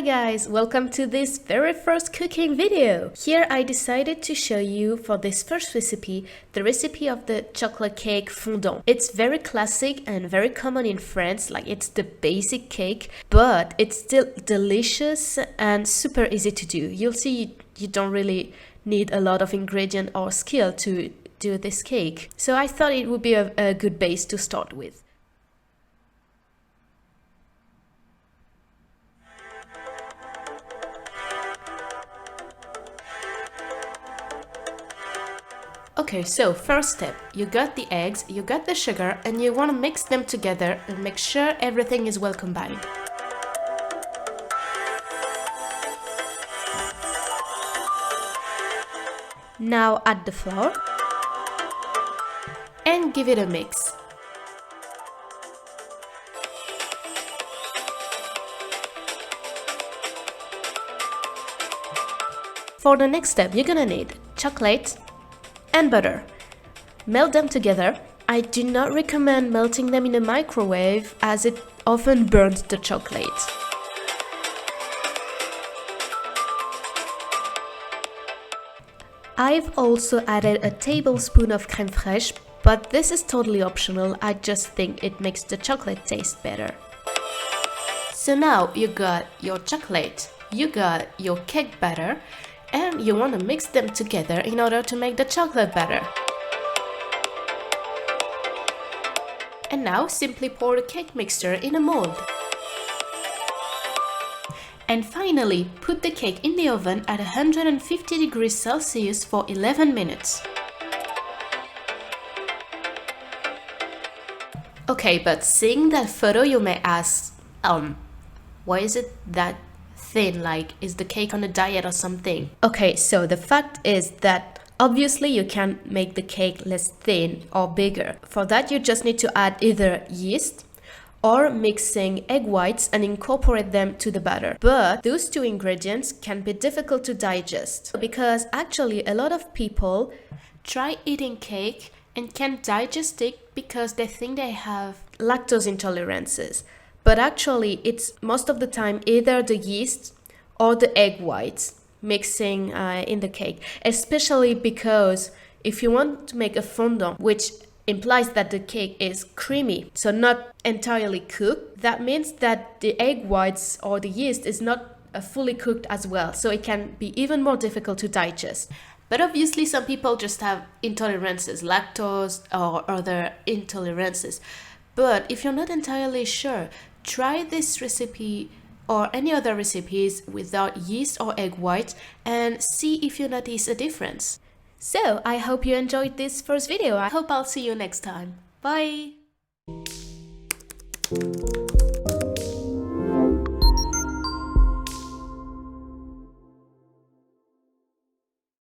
Hi guys, welcome to this very first cooking video. Here I decided to show you for this first recipe, the recipe of the chocolate cake fondant. It's very classic and very common in France, like it's the basic cake, but it's still delicious and super easy to do. You'll see you don't really need a lot of ingredient or skill to do this cake. So I thought it would be a good base to start with. Okay, so first step, you got the eggs, you got the sugar, and you want to mix them together and make sure everything is well combined. Now add the flour and give it a mix. For the next step, you're gonna need chocolate and butter. Melt them together. I do not recommend melting them in a microwave as it often burns the chocolate. I've also added a tablespoon of crème fraîche, but this is totally optional. I just think it makes the chocolate taste better. So now you got your chocolate, you got your cake batter, and you want to mix them together in order to make the chocolate batter. And now simply pour the cake mixture in a mold. And finally, put the cake in the oven at 150 degrees Celsius for 11 minutes. Okay, but seeing that photo you may ask, why is it that thin? Like, is the cake on a diet or something? Okay, so the fact is that obviously you can make the cake less thin or bigger. For that you just need to add either yeast or mixing egg whites and incorporate them to the batter. But those two ingredients can be difficult to digest because actually a lot of people try eating cake and can't digest it because they think they have lactose intolerances. But actually, it's most of the time either the yeast or the egg whites mixing in the cake, especially because if you want to make a fondant, which implies that the cake is creamy, so not entirely cooked, that means that the egg whites or the yeast is not fully cooked as well, so it can be even more difficult to digest. But obviously some people just have intolerances, lactose or other intolerances. But if you're not entirely sure, try this recipe or any other recipes without yeast or egg white and see if you notice a difference. So I hope you enjoyed this first video. I hope I'll see you next time. Bye!